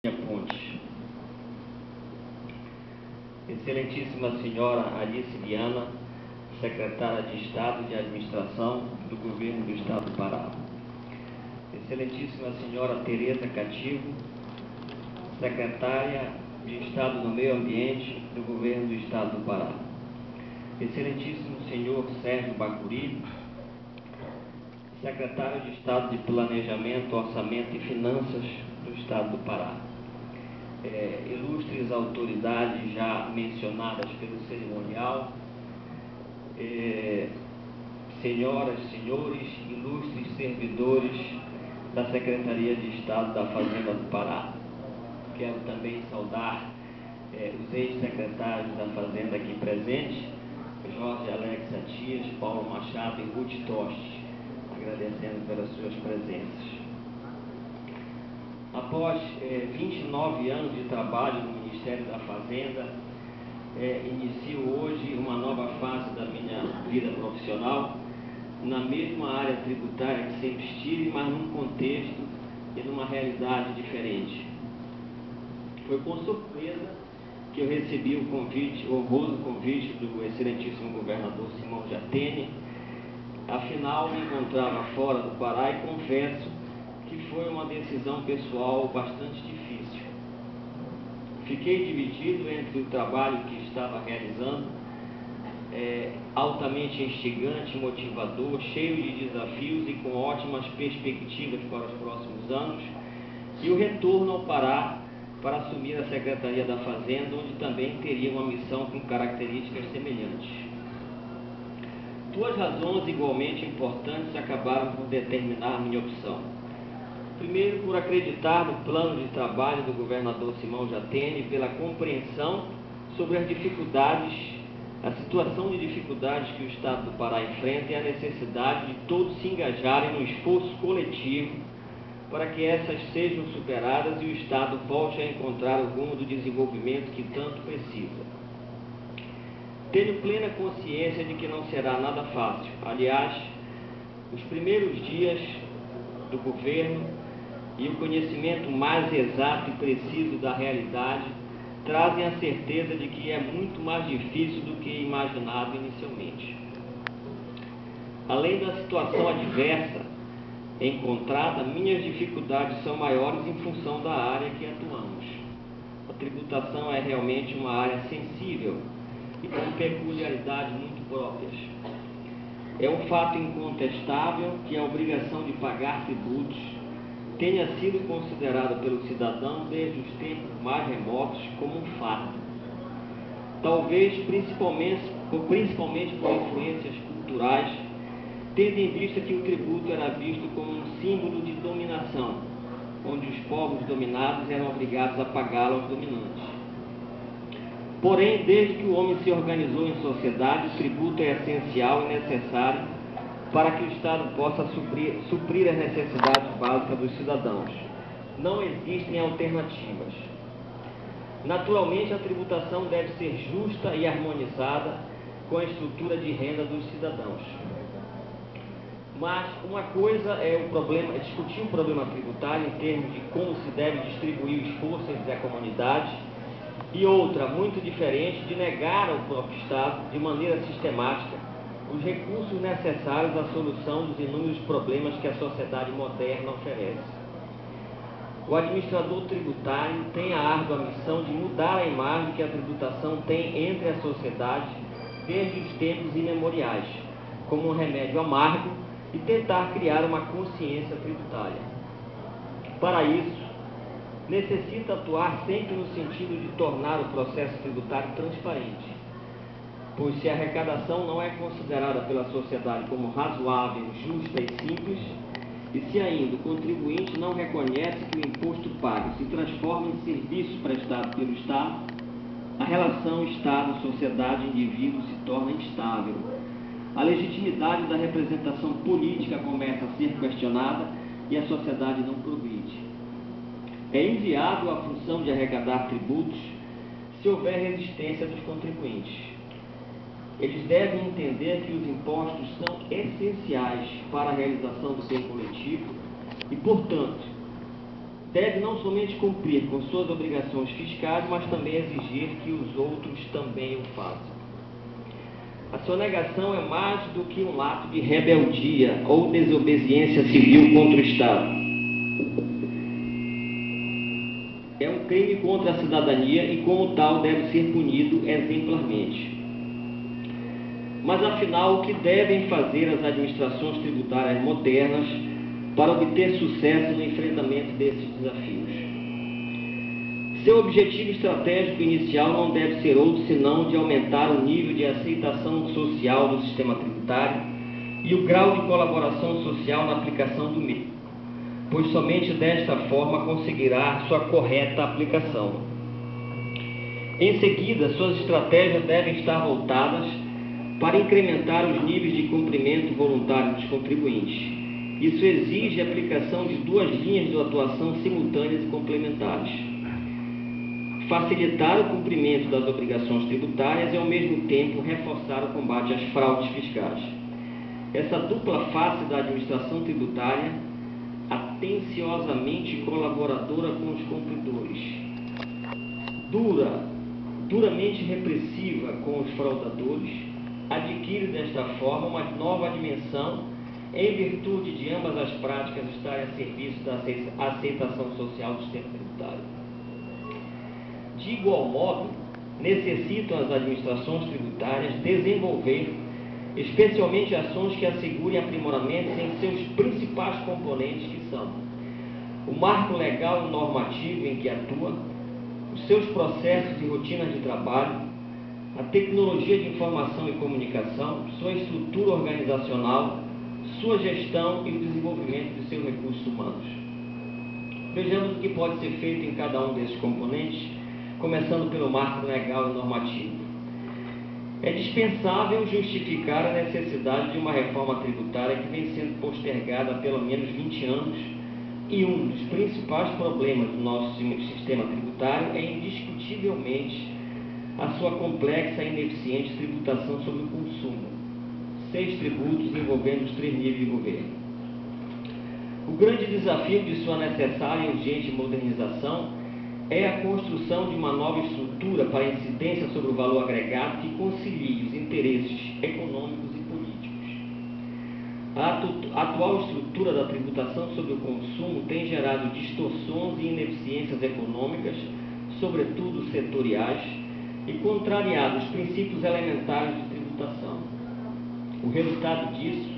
Ponte. Excelentíssima Senhora Alice Viana, Secretária de Estado de Administração do Governo do Estado do Pará. Excelentíssima Senhora Tereza Cativo, Secretária de Estado do Meio Ambiente do Governo do Estado do Pará. Excelentíssimo Senhor Sérgio Bacuri, Secretário de Estado de Planejamento, Orçamento e Finanças do Estado do Pará. Ilustres autoridades já mencionadas pelo cerimonial, senhoras, senhores, ilustres servidores da Secretaria de Estado da Fazenda do Pará. Quero também saudar os ex-secretários da Fazenda aqui presentes, Jorge Alex Atias, Paulo Machado e Ruth Toste, agradecendo pelas suas presenças. Após 29 anos de trabalho no Ministério da Fazenda, inicio hoje uma nova fase da minha vida profissional, na mesma área tributária que sempre estive, mas num contexto e numa realidade diferente. Foi com surpresa que eu recebi o convite, o honroso convite do excelentíssimo governador Simão Jatene. Afinal, me encontrava fora do Pará e confesso que foi uma decisão pessoal bastante difícil. Fiquei dividido entre o trabalho que estava realizando, altamente instigante, motivador, cheio de desafios e com ótimas perspectivas para os próximos anos, e o retorno ao Pará para assumir a Secretaria da Fazenda, onde também teria uma missão com características semelhantes. Duas razões igualmente importantes acabaram por determinar minha opção. Primeiro, por acreditar no plano de trabalho do governador Simão Jatene, pela compreensão sobre as dificuldades, a situação de dificuldades que o Estado do Pará enfrenta e a necessidade de todos se engajarem no esforço coletivo para que essas sejam superadas e o Estado volte a encontrar o rumo do desenvolvimento que tanto precisa. Tenho plena consciência de que não será nada fácil. Aliás, os primeiros dias do governo e o conhecimento mais exato e preciso da realidade trazem a certeza de que é muito mais difícil do que imaginado inicialmente. Além da situação adversa encontrada, minhas dificuldades são maiores em função da área que atuamos. A tributação é realmente uma área sensível e com peculiaridades muito próprias. É um fato incontestável que a obrigação de pagar tributos tenha sido considerado pelo cidadão desde os tempos mais remotos como um fardo. Talvez principalmente por influências culturais, tendo em vista que o tributo era visto como um símbolo de dominação, onde os povos dominados eram obrigados a pagá-lo aos dominantes. Porém, desde que o homem se organizou em sociedade, o tributo é essencial e necessário para que o Estado possa suprir as necessidades básicas dos cidadãos. Não existem alternativas. Naturalmente, a tributação deve ser justa e harmonizada com a estrutura de renda dos cidadãos. Mas uma coisa é discutir o problema tributário em termos de como se deve distribuir o esforço entre a comunidade, e outra, muito diferente, de negar ao próprio Estado, de maneira sistemática, os recursos necessários à solução dos inúmeros problemas que a sociedade moderna oferece. O administrador tributário tem a árdua missão de mudar a imagem que a tributação tem entre a sociedade desde os tempos imemoriais, como um remédio amargo, e tentar criar uma consciência tributária. Para isso, necessita atuar sempre no sentido de tornar o processo tributário transparente, pois se a arrecadação não é considerada pela sociedade como razoável, justa e simples, e se ainda o contribuinte não reconhece que o imposto pago se transforma em serviço prestado pelo Estado, a relação Estado, sociedade e indivíduo se torna instável. A legitimidade da representação política começa a ser questionada e a sociedade não progride. É inviável a função de arrecadar tributos se houver resistência dos contribuintes. Eles devem entender que os impostos são essenciais para a realização do bem coletivo e, portanto, deve não somente cumprir com suas obrigações fiscais, mas também exigir que os outros também o façam. A sonegação é mais do que um ato de rebeldia ou desobediência civil contra o Estado. É um crime contra a cidadania e, como tal, deve ser punido exemplarmente. Mas, afinal, o que devem fazer as administrações tributárias modernas para obter sucesso no enfrentamento desses desafios? Seu objetivo estratégico inicial não deve ser outro senão de aumentar o nível de aceitação social do sistema tributário e o grau de colaboração social na aplicação do mesmo, pois somente desta forma conseguirá sua correta aplicação. Em seguida, suas estratégias devem estar voltadas para incrementar os níveis de cumprimento voluntário dos contribuintes. Isso exige a aplicação de duas linhas de atuação simultâneas e complementares: facilitar o cumprimento das obrigações tributárias e, ao mesmo tempo, reforçar o combate às fraudes fiscais. Essa dupla face da administração tributária, atenciosamente colaboradora com os cumpridores, duramente repressiva com os fraudadores, adquire desta forma uma nova dimensão em virtude de ambas as práticas estarem a serviço da aceitação social do sistema tributário. De igual modo, necessitam as administrações tributárias desenvolver especialmente ações que assegurem aprimoramentos em seus principais componentes, que são o marco legal e normativo em que atua, os seus processos e rotinas de trabalho, a tecnologia de informação e comunicação, sua estrutura organizacional, sua gestão e o desenvolvimento de seus recursos humanos. Vejamos o que pode ser feito em cada um desses componentes, começando pelo marco legal e normativo. É dispensável justificar a necessidade de uma reforma tributária que vem sendo postergada há pelo menos 20 anos, e um dos principais problemas do nosso sistema tributário é indiscutivelmente a sua complexa e ineficiente tributação sobre o consumo, 6 tributos envolvendo os 3 níveis de governo. O grande desafio de sua necessária e urgente modernização é a construção de uma nova estrutura para a incidência sobre o valor agregado que concilie os interesses econômicos e políticos. A atual estrutura da tributação sobre o consumo tem gerado distorções e ineficiências econômicas, sobretudo setoriais, e contrariado os princípios elementares de tributação. O resultado disso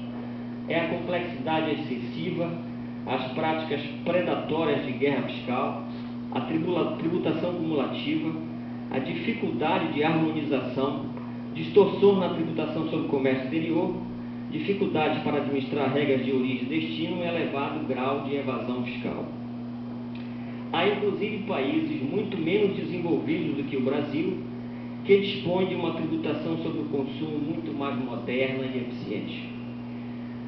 é a complexidade excessiva, as práticas predatórias de guerra fiscal, a tributação cumulativa, a dificuldade de harmonização, distorção na tributação sobre o comércio exterior, dificuldade para administrar regras de origem e destino e elevado grau de evasão fiscal. Há inclusive países muito menos desenvolvidos do que o Brasil que dispõem de uma tributação sobre o consumo muito mais moderna e eficiente.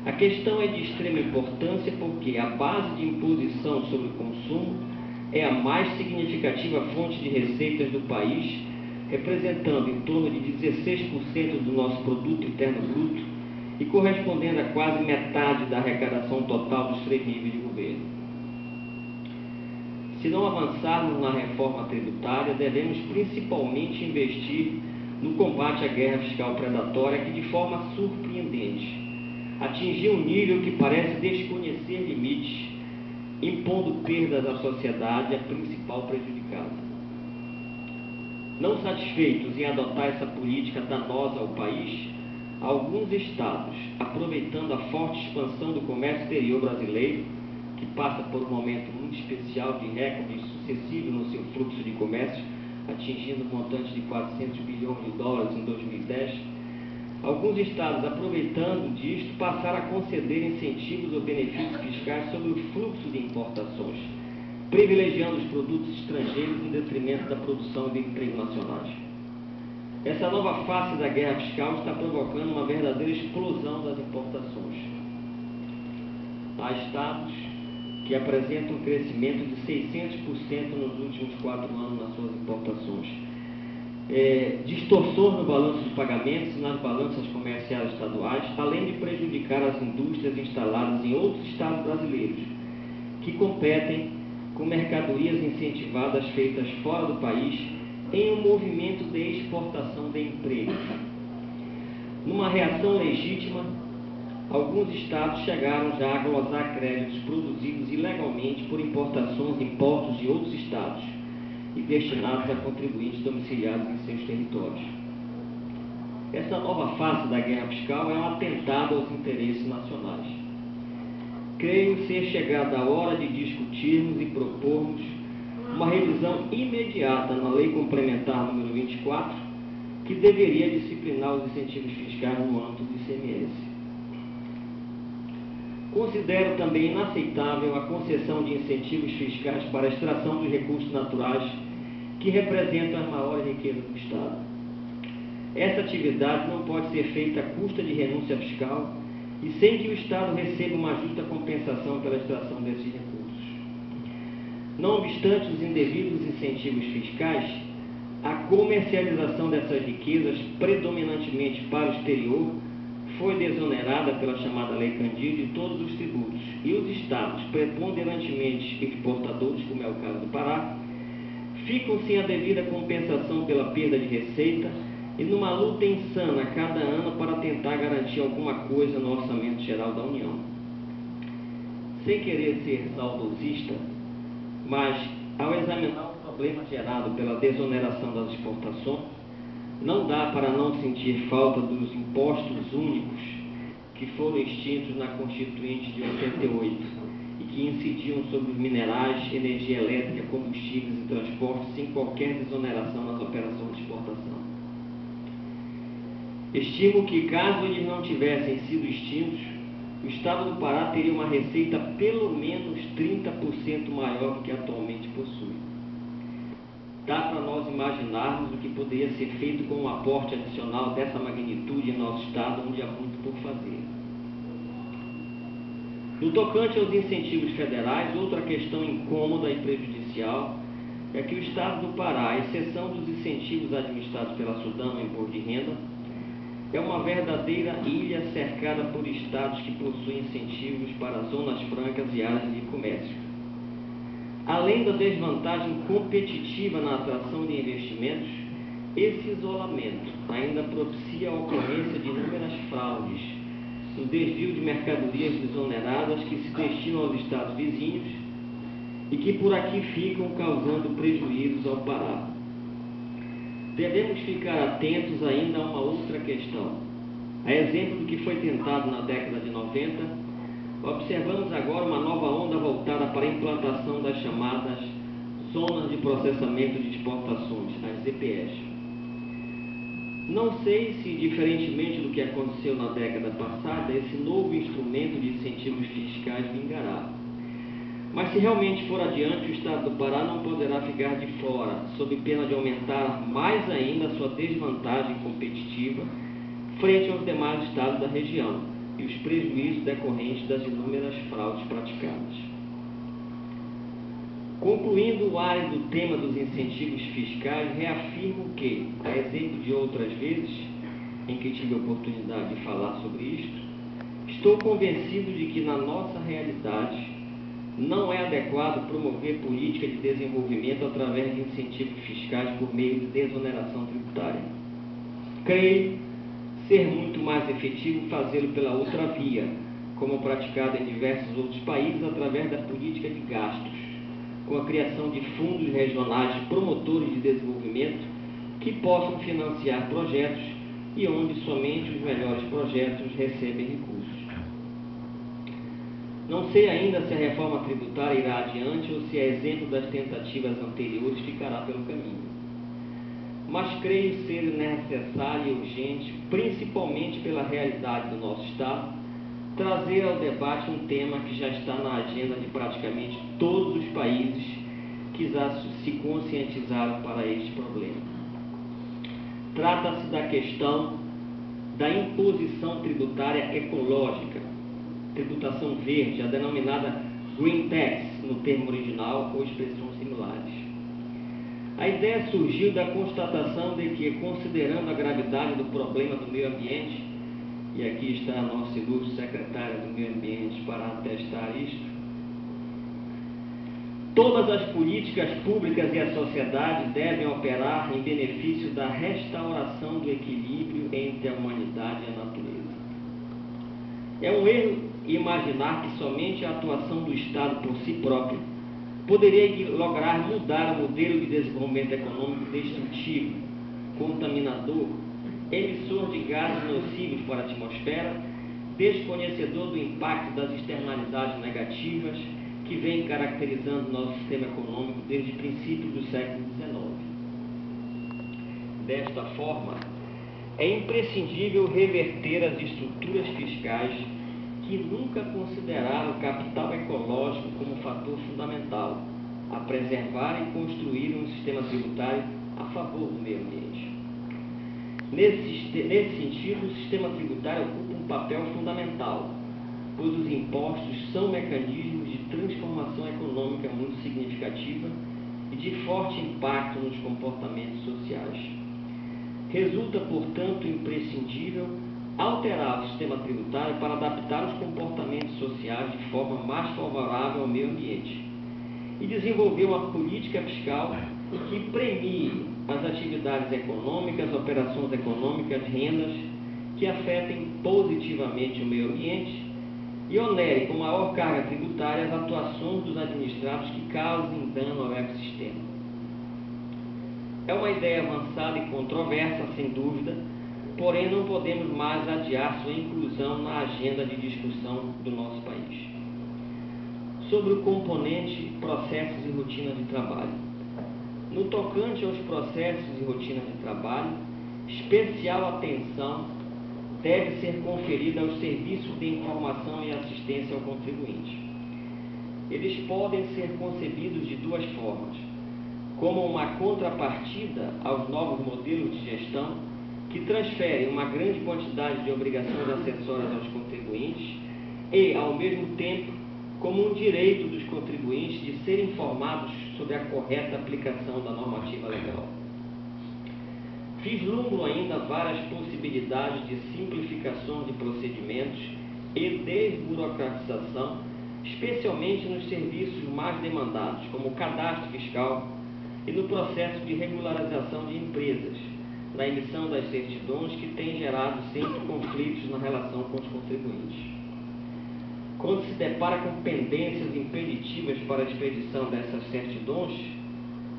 A questão é de extrema importância porque a base de imposição sobre o consumo é a mais significativa fonte de receitas do país, representando em torno de 16% do nosso produto interno bruto e correspondendo a quase metade da arrecadação total dos 3 níveis de governo. Se não avançarmos na reforma tributária, devemos principalmente investir no combate à guerra fiscal predatória que, de forma surpreendente, atingiu um nível que parece desconhecer limites, impondo perdas à sociedade, a principal prejudicada. Não satisfeitos em adotar essa política danosa ao país, alguns estados, aproveitando a forte expansão do comércio exterior brasileiro, que passa por um momento muito especial de recorde sucessivo no seu fluxo de comércio, atingindo um montante de 400 bilhões de dólares em 2010, alguns estados, aproveitando disto, passaram a conceder incentivos ou benefícios fiscais sobre o fluxo de importações, privilegiando os produtos estrangeiros em detrimento da produção e do emprego nacionais. Essa nova face da guerra fiscal está provocando uma verdadeira explosão das importações. Há estados que apresentam um crescimento de 600% nos últimos 4 anos nas suas importações. Distorções no balanço de pagamentos e nas balanças comerciais estaduais, além de prejudicar as indústrias instaladas em outros estados brasileiros, que competem com mercadorias incentivadas feitas fora do país em um movimento de exportação de empregos. Numa reação legítima, alguns estados chegaram já a glosar créditos produzidos ilegalmente por importações e impostos de outros estados e destinados a contribuintes domiciliados em seus territórios. Essa nova face da guerra fiscal é um atentado aos interesses nacionais. Creio ser chegada a hora de discutirmos e propormos uma revisão imediata na Lei Complementar número 24, que deveria disciplinar os incentivos fiscais no âmbito do ICMS. Considero também inaceitável a concessão de incentivos fiscais para a extração dos recursos naturais que representam as maiores riquezas do Estado. Essa atividade não pode ser feita à custa de renúncia fiscal e sem que o Estado receba uma justa compensação pela extração desses recursos. Não obstante os indevidos incentivos fiscais, a comercialização dessas riquezas, predominantemente para o exterior, foi desonerada pela chamada Lei Candir de todos os tributos, e os estados, preponderantemente exportadores, como é o caso do Pará, ficam sem a devida compensação pela perda de receita e numa luta insana cada ano para tentar garantir alguma coisa no orçamento geral da União. Sem querer ser saudosista, mas ao examinar o problema gerado pela desoneração das exportações, não dá para não sentir falta dos impostos únicos que foram extintos na Constituinte de 88 e que incidiam sobre os minerais, energia elétrica, combustíveis e transportes sem qualquer desoneração nas operações de exportação. Estimo que, caso eles não tivessem sido extintos, o Estado do Pará teria uma receita pelo menos 30% maior do que atualmente possui. Dá para nós imaginarmos o que poderia ser feito com um aporte adicional dessa magnitude em nosso Estado, onde há muito por fazer. No tocante aos incentivos federais, outra questão incômoda e prejudicial é que o Estado do Pará, à exceção dos incentivos administrados pela Sudão em imposto de renda, é uma verdadeira ilha cercada por estados que possuem incentivos para zonas francas e áreas de comércio. Além da desvantagem competitiva na atração de investimentos, esse isolamento ainda propicia a ocorrência de inúmeras fraudes no desvio de mercadorias desoneradas que se destinam aos estados vizinhos e que por aqui ficam causando prejuízos ao Pará. Devemos ficar atentos ainda a uma outra questão. A exemplo do que foi tentado na década de 90, observamos agora uma nova onda voltada para a implantação das chamadas Zonas de Processamento de Exportações, as ZPEs. Não sei se, diferentemente do que aconteceu na década passada, esse novo instrumento de incentivos fiscais vingará. Mas se realmente for adiante, o Estado do Pará não poderá ficar de fora, sob pena de aumentar mais ainda a sua desvantagem competitiva frente aos demais estados da região e os prejuízos decorrentes das inúmeras fraudes praticadas. Concluindo o árido tema dos incentivos fiscais, reafirmo que, a exemplo de outras vezes em que tive a oportunidade de falar sobre isto, estou convencido de que na nossa realidade não é adequado promover política de desenvolvimento através de incentivos fiscais por meio de desoneração tributária. Creio ser muito mais efetivo fazê-lo pela outra via, como praticado em diversos outros países através da política de gastos, com a criação de fundos regionais promotores de desenvolvimento que possam financiar projetos e onde somente os melhores projetos recebem recursos. Não sei ainda se a reforma tributária irá adiante ou se, a exemplo das tentativas anteriores, ficará pelo caminho. Mas creio ser necessário e urgente, principalmente pela realidade do nosso Estado, trazer ao debate um tema que já está na agenda de praticamente todos os países que já se conscientizaram para este problema. Trata-se da questão da imposição tributária ecológica, tributação verde, a denominada Green Tax, no termo original, ou expressões similares. A ideia surgiu da constatação de que, considerando a gravidade do problema do meio ambiente, e aqui está a nossa ilustre secretária do Meio Ambiente para atestar isto, Todas as políticas públicas e a sociedade devem operar em benefício da restauração do equilíbrio entre a humanidade e a natureza. É um erro imaginar que somente a atuação do Estado por si próprio poderia lograr mudar o modelo de desenvolvimento econômico destrutivo, contaminador, emissor de gases nocivos para a atmosfera, desconhecedor do impacto das externalidades negativas que vem caracterizando nosso sistema econômico desde princípios do século XIX. Desta forma, é imprescindível reverter as estruturas fiscais que nunca consideraram o capital ecológico como fator fundamental a preservar e construir um sistema tributário a favor do meio ambiente. Nesse sentido, o sistema tributário ocupa um papel fundamental, pois os impostos são mecanismos de transformação econômica muito significativa e de forte impacto nos comportamentos sociais. Resulta, portanto, imprescindível alterar o sistema tributário para adaptar os comportamentos sociais de forma mais favorável ao meio ambiente e desenvolver uma política fiscal que premie as atividades econômicas, operações econômicas, rendas que afetem positivamente o meio ambiente e onere com maior carga tributária as atuações dos administrados que causem dano ao ecossistema. É uma ideia avançada e controversa, sem dúvida, porém não podemos mais adiar sua inclusão na agenda de discussão do nosso país. Sobre o componente processos e rotinas de trabalho. No tocante aos processos e rotinas de trabalho, especial atenção deve ser conferida aos serviços de informação e assistência ao contribuinte. Eles podem ser concebidos de duas formas: como uma contrapartida aos novos modelos de gestão que transferem uma grande quantidade de obrigações acessórias aos contribuintes e, ao mesmo tempo, como um direito dos contribuintes de serem informados sobre a correta aplicação da normativa legal. Vislumbro ainda várias possibilidades de simplificação de procedimentos e desburocratização, especialmente nos serviços mais demandados, como o cadastro fiscal e no processo de regularização de empresas, na emissão das certidões que tem gerado sempre conflitos na relação com os contribuintes. Quando se depara com pendências impeditivas para a expedição dessas certidões,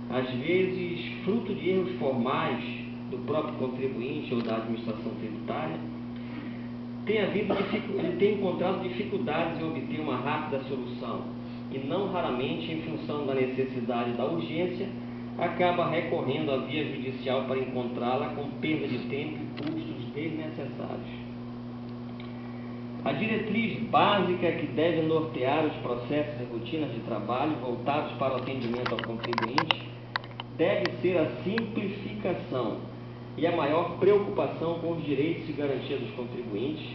às vezes fruto de erros formais do próprio contribuinte ou da administração tributária, tem encontrado dificuldades em obter uma rápida solução e não raramente, em função da necessidade e da urgência, acaba recorrendo à via judicial para encontrá-la com perda de tempo e custos desnecessários. A diretriz básica que deve nortear os processos e rotinas de trabalho voltados para o atendimento ao contribuinte deve ser a simplificação e a maior preocupação com os direitos e garantias dos contribuintes,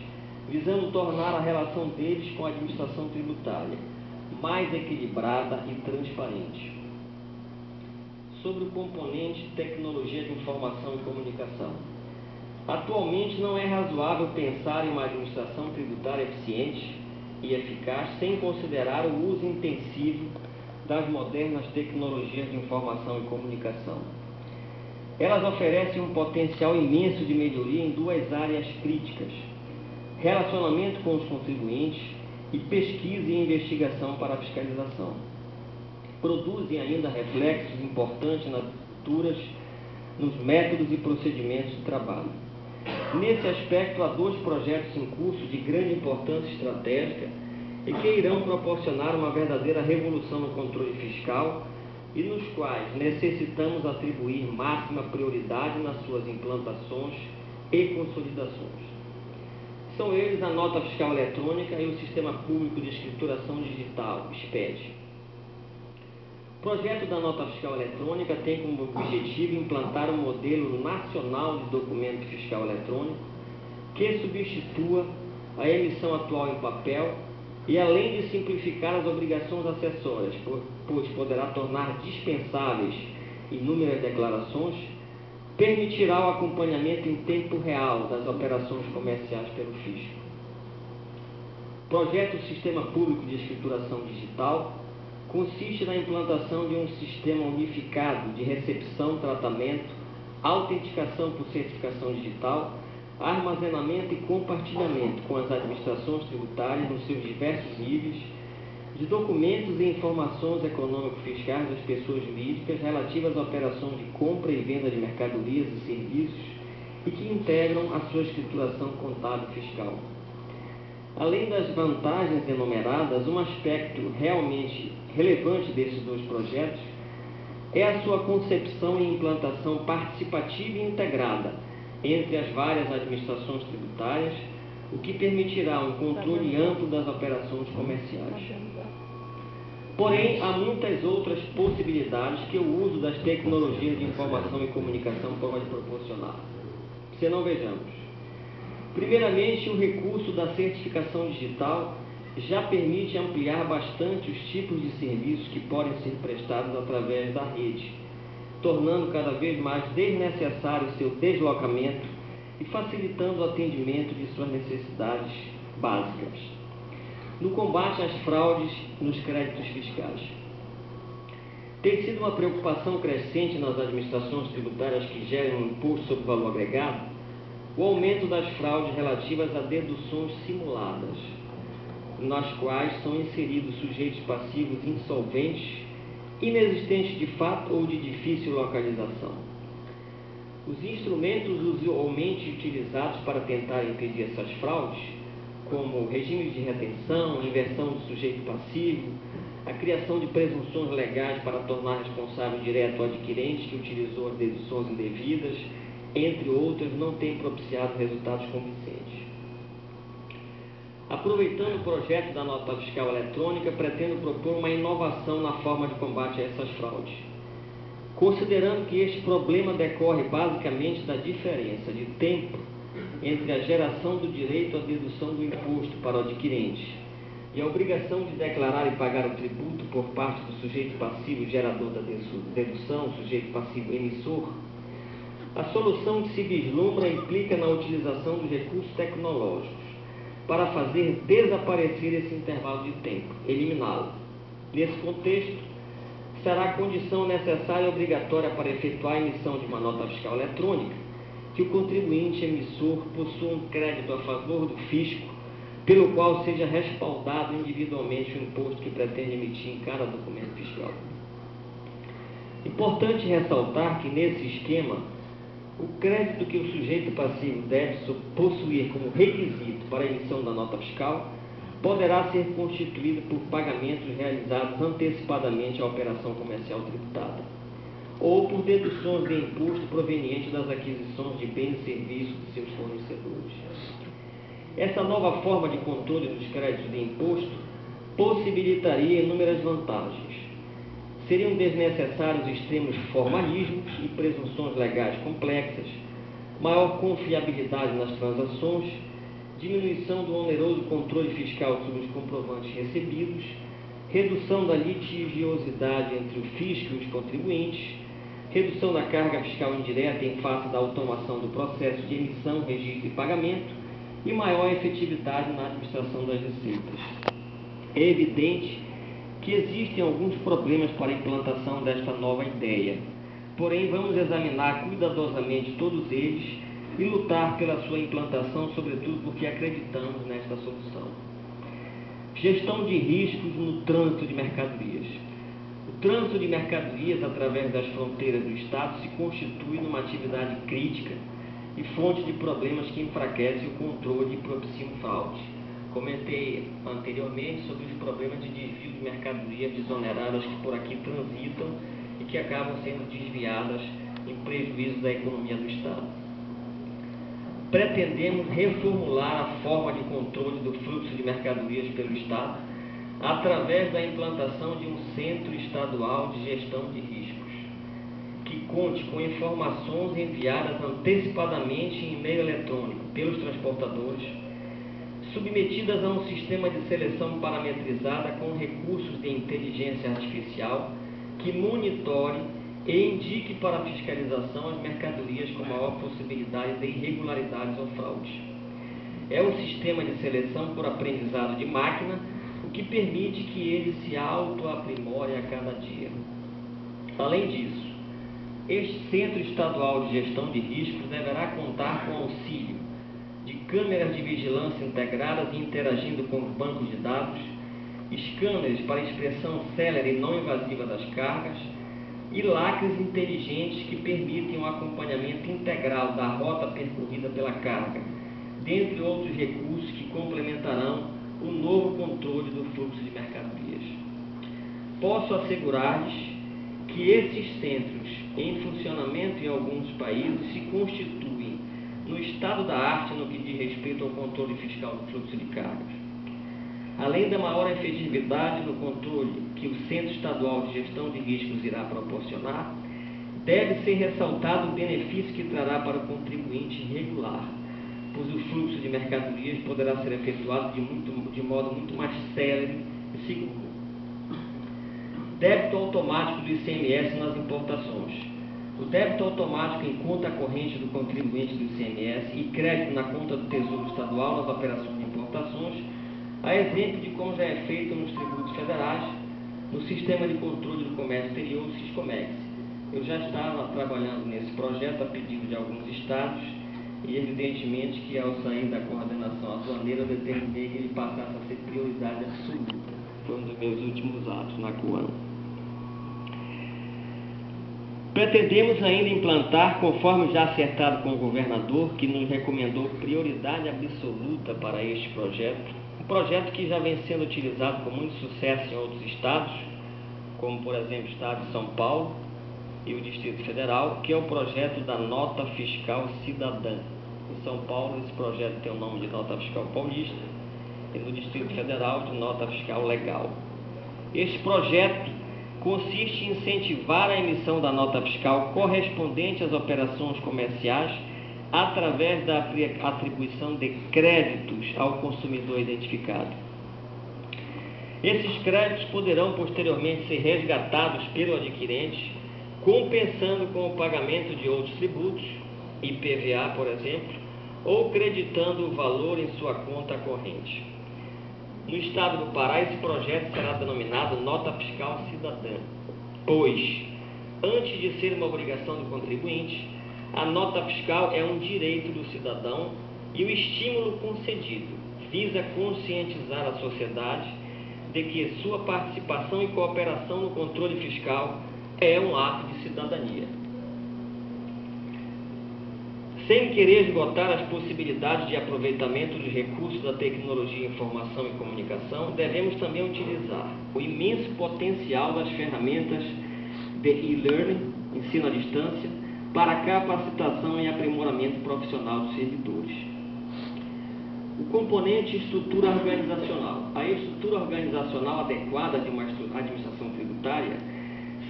visando tornar a relação deles com a administração tributária mais equilibrada e transparente. Sobre o componente tecnologia de informação e comunicação. Atualmente não é razoável pensar em uma administração tributária eficiente e eficaz sem considerar o uso intensivo das modernas tecnologias de informação e comunicação. Elas oferecem um potencial imenso de melhoria em duas áreas críticas: relacionamento com os contribuintes e pesquisa e investigação para a fiscalização. Produzem ainda reflexos importantes nas estruturas, nos métodos e procedimentos de trabalho. Nesse aspecto, há dois projetos em curso de grande importância estratégica e que irão proporcionar uma verdadeira revolução no controle fiscal e nos quais necessitamos atribuir máxima prioridade nas suas implantações e consolidações. São eles a Nota Fiscal Eletrônica e o Sistema Público de Escrituração Digital, SPED. O projeto da Nota Fiscal Eletrônica tem como objetivo implantar um modelo nacional de documento fiscal eletrônico que substitua a emissão atual em papel e, além de simplificar as obrigações acessórias, pois poderá tornar dispensáveis inúmeras declarações, permitirá o acompanhamento em tempo real das operações comerciais pelo fisco. O projeto Sistema Público de Escrituração Digital consiste na implantação de um sistema unificado de recepção, tratamento, autenticação por certificação digital, armazenamento e compartilhamento com as administrações tributárias nos seus diversos níveis, de documentos e informações econômico-fiscais das pessoas jurídicas relativas a operações de compra e venda de mercadorias e serviços e que integram a sua escrituração contábil fiscal. Além das vantagens enumeradas, um aspecto realmente relevante desses dois projetos é a sua concepção e implantação participativa e integrada entre as várias administrações tributárias, o que permitirá um controle amplo das operações comerciais. Porém, há muitas outras possibilidades que o uso das tecnologias de informação e comunicação pode proporcionar. Se não vejamos. Primeiramente, o recurso da certificação digital já permite ampliar bastante os tipos de serviços que podem ser prestados através da rede, tornando cada vez mais desnecessário seu deslocamento e facilitando o atendimento de suas necessidades básicas. No combate às fraudes nos créditos fiscais. Tem sido uma preocupação crescente nas administrações tributárias que geram um imposto sobre valor agregado o aumento das fraudes relativas a deduções simuladas, nas quais são inseridos sujeitos passivos insolventes, inexistentes de fato ou de difícil localização. Os instrumentos usualmente utilizados para tentar impedir essas fraudes, como regimes de retenção, inversão do sujeito passivo, a criação de presunções legais para tornar responsável direto o adquirente que utilizou as deduções indevidas, entre outras, não têm propiciado resultados convincentes. Aproveitando o projeto da nota fiscal eletrônica, pretendo propor uma inovação na forma de combate a essas fraudes. Considerando que este problema decorre basicamente da diferença de tempo entre a geração do direito à dedução do imposto para o adquirente e a obrigação de declarar e pagar o tributo por parte do sujeito passivo gerador da dedução, sujeito passivo emissor, a solução que se vislumbra implica na utilização dos recursos tecnológicos para fazer desaparecer esse intervalo de tempo, eliminá-lo. Nesse contexto, será condição necessária e obrigatória para efetuar a emissão de uma nota fiscal eletrônica que o contribuinte emissor possua um crédito a favor do fisco, pelo qual seja respaldado individualmente o imposto que pretende emitir em cada documento fiscal. Importante ressaltar que, nesse esquema, o crédito que o sujeito passivo deve possuir como requisito para a emissão da nota fiscal poderá ser constituído por pagamentos realizados antecipadamente à operação comercial tributada, ou por deduções de imposto provenientes das aquisições de bens e serviços de seus fornecedores. Essa nova forma de controle dos créditos de imposto possibilitaria inúmeras vantagens. Seriam desnecessários extremos formalismos e presunções legais complexas, maior confiabilidade nas transações, diminuição do oneroso controle fiscal sobre os comprovantes recebidos, redução da litigiosidade entre o fisco e os contribuintes, redução da carga fiscal indireta em face da automação do processo de emissão, registro e pagamento e maior efetividade na administração das receitas. É evidente que existem alguns problemas para a implantação desta nova ideia, porém vamos examinar cuidadosamente todos eles e lutar pela sua implantação, sobretudo porque acreditamos nesta solução. Gestão de riscos no trânsito de mercadorias. O trânsito de mercadorias através das fronteiras do Estado se constitui numa atividade crítica e fonte de problemas que enfraquecem o controle e propiciam fraude. Comentei anteriormente sobre os problemas de desvio de mercadorias desoneradas que por aqui transitam e que acabam sendo desviadas em prejuízo da economia do Estado. Pretendemos reformular a forma de controle do fluxo de mercadorias pelo Estado através da implantação de um Centro Estadual de Gestão de Riscos, que conte com informações enviadas antecipadamente em e-mail eletrônico pelos transportadores, submetidas a um sistema de seleção parametrizada com recursos de inteligência artificial que monitore e indique para a fiscalização as mercadorias com maior possibilidade de irregularidades ou fraudes. É um sistema de seleção por aprendizado de máquina, o que permite que ele se auto-aprimore a cada dia. Além disso, este Centro Estadual de Gestão de Riscos deverá contar com auxílio de câmeras de vigilância integradas e interagindo com os bancos de dados, scanners para expressão célere e não invasiva das cargas e lacres inteligentes que permitem um acompanhamento integral da rota percorrida pela carga, dentre outros recursos que complementarão o novo controle do fluxo de mercadorias. Posso assegurar-lhes que esses centros, em funcionamento em alguns países, se constituem no estado da arte no que diz respeito ao controle fiscal do fluxo de cargas. Além da maior efetividade no controle que o Centro Estadual de Gestão de Riscos irá proporcionar, deve ser ressaltado o benefício que trará para o contribuinte regular, pois o fluxo de mercadorias poderá ser efetuado de modo muito mais célere e seguro. Débito automático do ICMS nas importações. O débito automático em conta corrente do contribuinte do ICMS e crédito na conta do Tesouro Estadual nas operações de importações, a exemplo de como já é feito nos tributos federais, no Sistema de Controle do Comércio Exterior, o SISCOMEX. Eu já estava trabalhando nesse projeto a pedido de alguns estados e, evidentemente, que ao sair da coordenação aduaneira, eu determinei que ele passasse a ser prioridade absoluta. Foi um dos meus últimos atos na COAN. Pretendemos ainda implantar, conforme já acertado com o governador, que nos recomendou prioridade absoluta para este projeto, um projeto que já vem sendo utilizado com muito sucesso em outros estados, como, por exemplo, o estado de São Paulo e o Distrito Federal, que é o projeto da Nota Fiscal Cidadã. Em São Paulo, esse projeto tem o nome de Nota Fiscal Paulista e no Distrito Federal de Nota Fiscal Legal. Este projeto consiste em incentivar a emissão da nota fiscal correspondente às operações comerciais através da atribuição de créditos ao consumidor identificado. Esses créditos poderão posteriormente ser resgatados pelo adquirente, compensando com o pagamento de outros tributos, IPVA, por exemplo, ou creditando o valor em sua conta corrente. No estado do Pará, esse projeto será denominado Nota Fiscal Cidadã, pois, antes de ser uma obrigação do contribuinte, a nota fiscal é um direito do cidadão e o estímulo concedido visa conscientizar a sociedade de que sua participação e cooperação no controle fiscal é um ato de cidadania. Sem querer esgotar as possibilidades de aproveitamento dos recursos da tecnologia, informação e comunicação, devemos também utilizar o imenso potencial das ferramentas de e-learning, ensino à distância, para a capacitação e aprimoramento profissional dos servidores. O componente estrutura organizacional. A estrutura organizacional adequada de uma administração tributária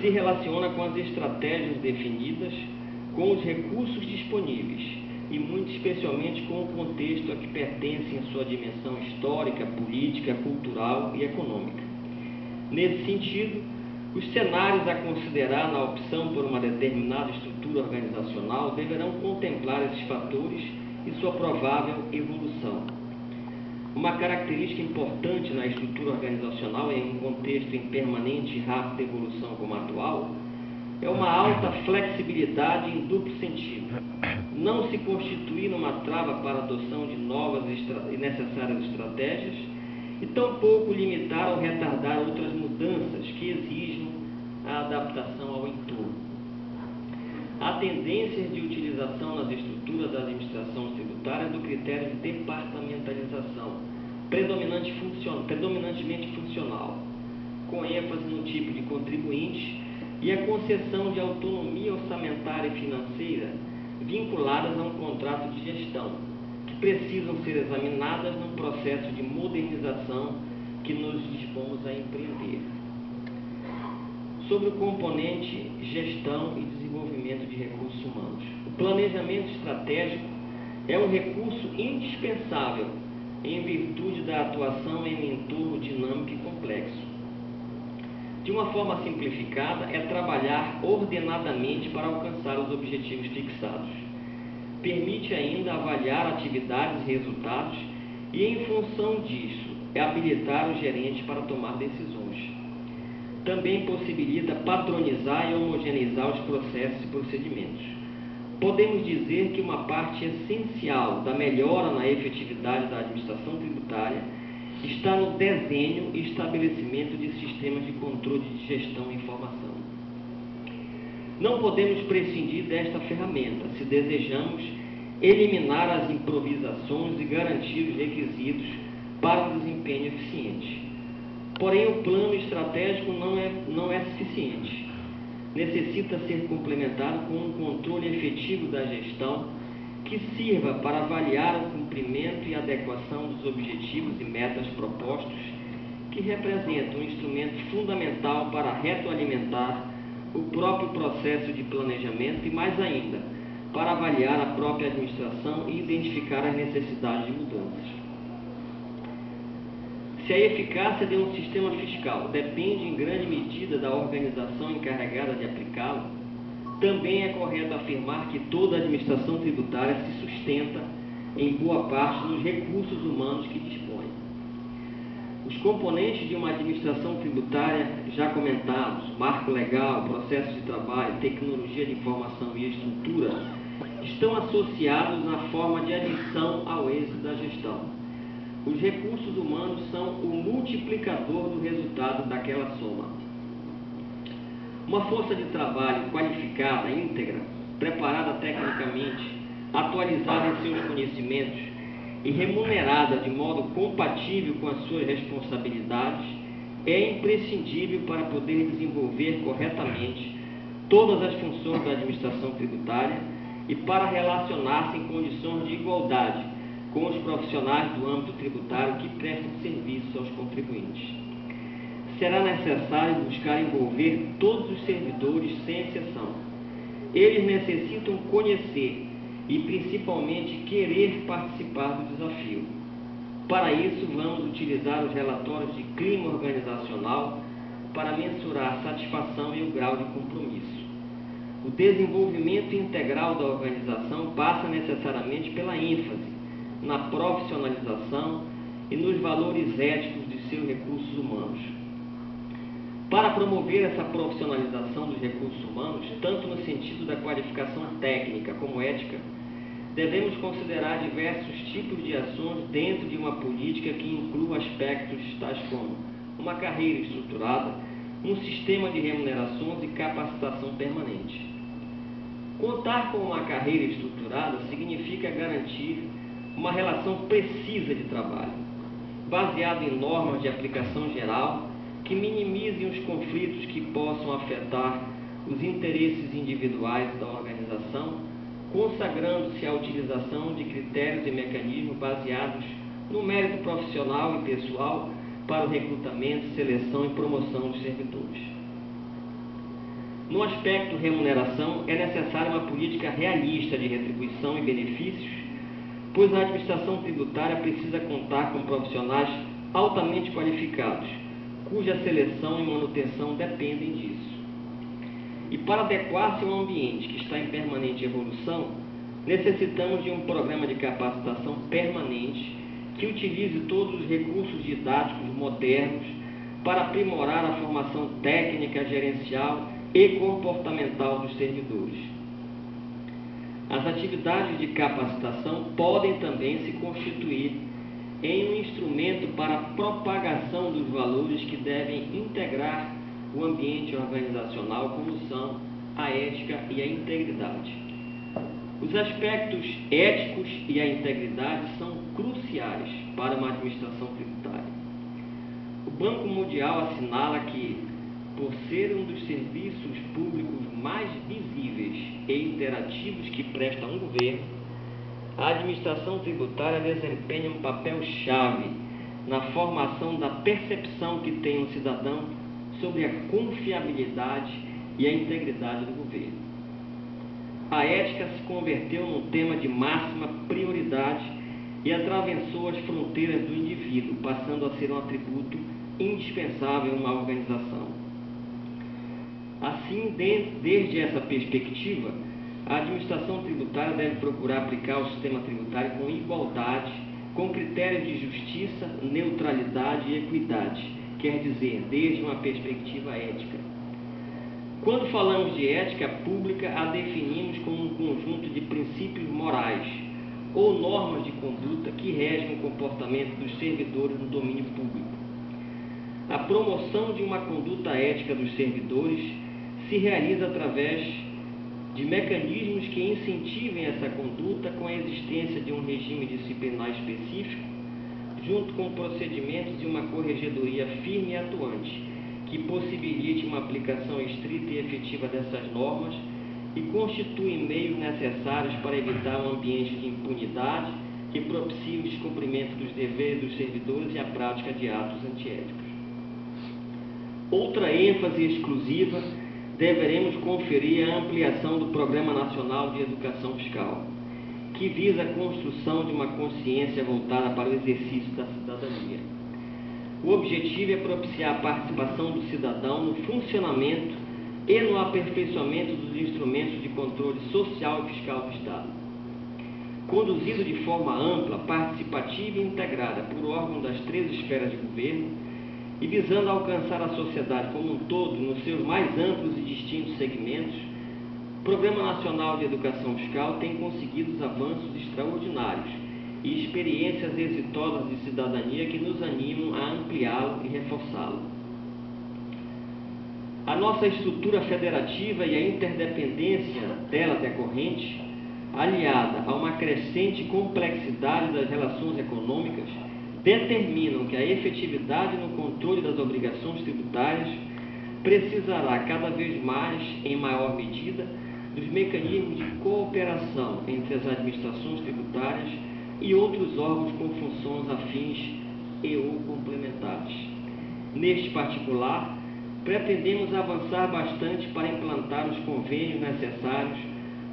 se relaciona com as estratégias definidas, com os recursos disponíveis e, muito especialmente, com o contexto a que pertence em sua dimensão histórica, política, cultural e econômica. Nesse sentido, os cenários a considerar na opção por uma determinada estrutura organizacional deverão contemplar esses fatores e sua provável evolução. Uma característica importante na estrutura organizacional em um contexto em permanente e rápida evolução como a atual é uma alta flexibilidade em duplo sentido. Não se constituir numa trava para a adoção de novas e necessárias estratégias e tampouco limitar ou retardar outras mudanças que exijam a adaptação ao entorno. Há tendências de utilização nas estruturas da administração tributária do critério de departamentalização, predominantemente funcional, com ênfase no tipo de contribuinte e a concessão de autonomia orçamentária e financeira vinculadas a um contrato de gestão, que precisam ser examinadas num processo de modernização que nos dispomos a empreender. Sobre o componente gestão e desenvolvimento de recursos humanos. O planejamento estratégico é um recurso indispensável em virtude da atuação em um entorno dinâmico e complexo. De uma forma simplificada, é trabalhar ordenadamente para alcançar os objetivos fixados. Permite ainda avaliar atividades e resultados e, em função disso, é habilitar o gerente para tomar decisões. Também possibilita padronizar e homogeneizar os processos e procedimentos. Podemos dizer que uma parte essencial da melhora na efetividade da administração tributária está no desenho e estabelecimento de sistemas de controle de gestão e informação. Não podemos prescindir desta ferramenta se desejamos eliminar as improvisações e garantir os requisitos para o desempenho eficiente. Porém, o plano estratégico não é suficiente. Necessita ser complementado com um controle efetivo da gestão que sirva para avaliar o cumprimento e adequação dos objetivos e metas propostos, que representam um instrumento fundamental para retroalimentar o próprio processo de planejamento e, mais ainda, para avaliar a própria administração e identificar as necessidades de mudanças. Se a eficácia de um sistema fiscal depende em grande medida da organização encarregada de aplicá-lo, também é correto afirmar que toda a administração tributária se sustenta, em boa parte, nos recursos humanos que dispõe. Os componentes de uma administração tributária já comentados, marco legal, processo de trabalho, tecnologia de informação e estrutura, estão associados na forma de adição ao êxito da gestão. Os recursos humanos são o multiplicador do resultado daquela soma. Uma força de trabalho qualificada, íntegra, preparada tecnicamente, atualizada em seus conhecimentos e remunerada de modo compatível com as suas responsabilidades é imprescindível para poder desenvolver corretamente todas as funções da administração tributária e para relacionar-se em condições de igualdade com os profissionais do âmbito tributário que prestam serviços aos contribuintes. Será necessário buscar envolver todos os servidores sem exceção. Eles necessitam conhecer e, principalmente, querer participar do desafio. Para isso, vamos utilizar os relatórios de clima organizacional para mensurar a satisfação e o grau de compromisso. O desenvolvimento integral da organização passa necessariamente pela ênfase na profissionalização e nos valores éticos de seus recursos humanos. Para promover essa profissionalização dos recursos humanos, tanto no sentido da qualificação técnica como ética, devemos considerar diversos tipos de ações dentro de uma política que inclua aspectos tais como uma carreira estruturada, um sistema de remunerações e capacitação permanente. Contar com uma carreira estruturada significa garantir uma relação precisa de trabalho, baseada em normas de aplicação geral que minimizem os conflitos que possam afetar os interesses individuais da organização, consagrando-se a utilização de critérios e mecanismos baseados no mérito profissional e pessoal para o recrutamento, seleção e promoção dos servidores. No aspecto remuneração, é necessária uma política realista de retribuição e benefícios, pois a administração tributária precisa contar com profissionais altamente qualificados, cuja seleção e manutenção dependem disso. E para adequar-se a um ambiente que está em permanente evolução, necessitamos de um programa de capacitação permanente que utilize todos os recursos didáticos modernos para aprimorar a formação técnica, gerencial e comportamental dos servidores. As atividades de capacitação podem também se constituir em um instrumento para a propagação dos valores que devem integrar o ambiente organizacional, como são a ética e a integridade. Os aspectos éticos e a integridade são cruciais para uma administração tributária. O Banco Mundial assinala que, por ser um dos serviços públicos mais visíveis e interativos que presta um governo, a administração tributária desempenha um papel-chave na formação da percepção que tem o cidadão sobre a confiabilidade e a integridade do governo. A ética se converteu num tema de máxima prioridade e atravessou as fronteiras do indivíduo, passando a ser um atributo indispensável em uma organização. Assim, desde essa perspectiva, a administração tributária deve procurar aplicar o sistema tributário com igualdade, com critérios de justiça, neutralidade e equidade, quer dizer, desde uma perspectiva ética. Quando falamos de ética pública, a definimos como um conjunto de princípios morais ou normas de conduta que regem o comportamento dos servidores no domínio público. A promoção de uma conduta ética dos servidores se realiza através de mecanismos que incentivem essa conduta com a existência de um regime disciplinar específico, junto com procedimentos de uma corregedoria firme e atuante, que possibilite uma aplicação estrita e efetiva dessas normas e constituem meios necessários para evitar um ambiente de impunidade que propicie o descumprimento dos deveres dos servidores e a prática de atos antiéticos. Outra ênfase exclusiva deveremos conferir à ampliação do Programa Nacional de Educação Fiscal, que visa a construção de uma consciência voltada para o exercício da cidadania. O objetivo é propiciar a participação do cidadão no funcionamento e no aperfeiçoamento dos instrumentos de controle social e fiscal do Estado. Conduzido de forma ampla, participativa e integrada por órgãos das 3 esferas de governo, e visando alcançar a sociedade como um todo nos seus mais amplos e distintos segmentos, o Programa Nacional de Educação Fiscal tem conseguido avanços extraordinários e experiências exitosas de cidadania que nos animam a ampliá-lo e reforçá-lo. A nossa estrutura federativa e a interdependência dela decorrente, aliada a uma crescente complexidade das relações econômicas, determinam que a efetividade no controle das obrigações tributárias precisará cada vez mais, em maior medida, dos mecanismos de cooperação entre as administrações tributárias e outros órgãos com funções afins e ou complementares. Neste particular, pretendemos avançar bastante para implantar os convênios necessários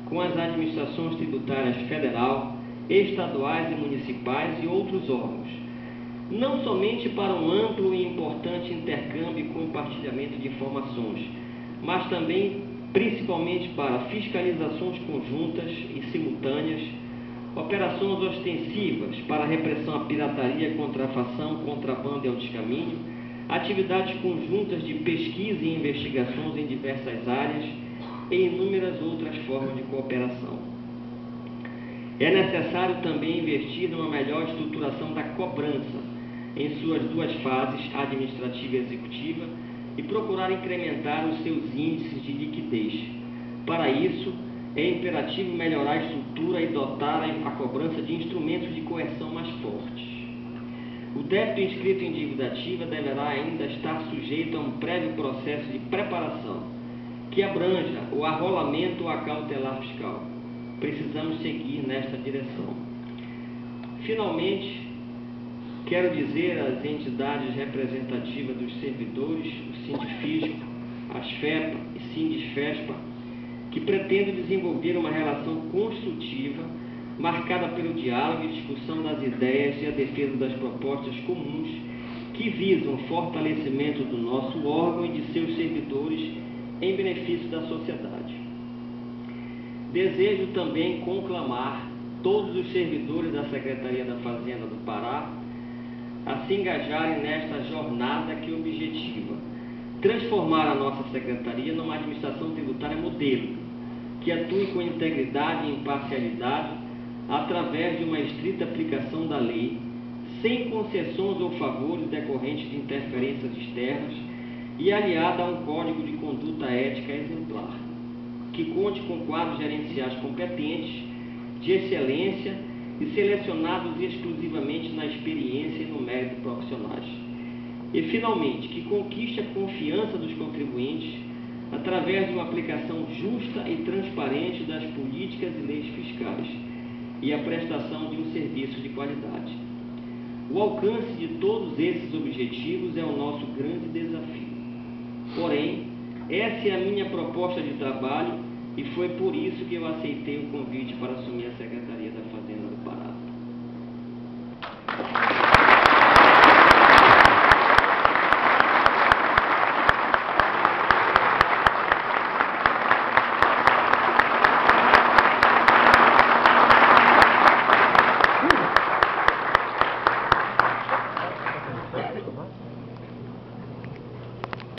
com as administrações tributárias federal, estaduais e municipais e outros órgãos, não somente para um amplo e importante intercâmbio e compartilhamento de informações, mas também, principalmente, para fiscalizações conjuntas e simultâneas, operações ostensivas para a repressão à pirataria, contrafação, contrabando e ao descaminho, atividades conjuntas de pesquisa e investigações em diversas áreas e inúmeras outras formas de cooperação. É necessário também investir numa melhor estruturação da cobrança, em suas 2 fases, administrativa e executiva, e procurar incrementar os seus índices de liquidez. Para isso, é imperativo melhorar a estrutura e dotar a cobrança de instrumentos de coerção mais fortes. O débito inscrito em dívida ativa deverá ainda estar sujeito a um prévio processo de preparação, que abranja o arrolamento ou a cautelar fiscal. Precisamos seguir nesta direção. Finalmente, quero dizer às entidades representativas dos servidores, o Sindifisco, as FEPA e Sindifespa, que pretendo desenvolver uma relação construtiva, marcada pelo diálogo e discussão das ideias e a defesa das propostas comuns que visam o fortalecimento do nosso órgão e de seus servidores em benefício da sociedade. Desejo também conclamar todos os servidores da Secretaria da Fazenda do Pará a se engajarem nesta jornada que objetiva transformar a nossa Secretaria numa administração tributária modelo, que atue com integridade e imparcialidade através de uma estrita aplicação da lei, sem concessões ou favores decorrentes de interferências externas e aliada a um código de conduta ética exemplar, que conte com quadros gerenciais competentes, de excelência e selecionados exclusivamente na experiência e no mérito profissionais. E, finalmente, que conquiste a confiança dos contribuintes através de uma aplicação justa e transparente das políticas e leis fiscais e a prestação de um serviço de qualidade. O alcance de todos esses objetivos é o nosso grande desafio. Porém, essa é a minha proposta de trabalho e foi por isso que eu aceitei o convite para assumir a Secretaria da Fazenda.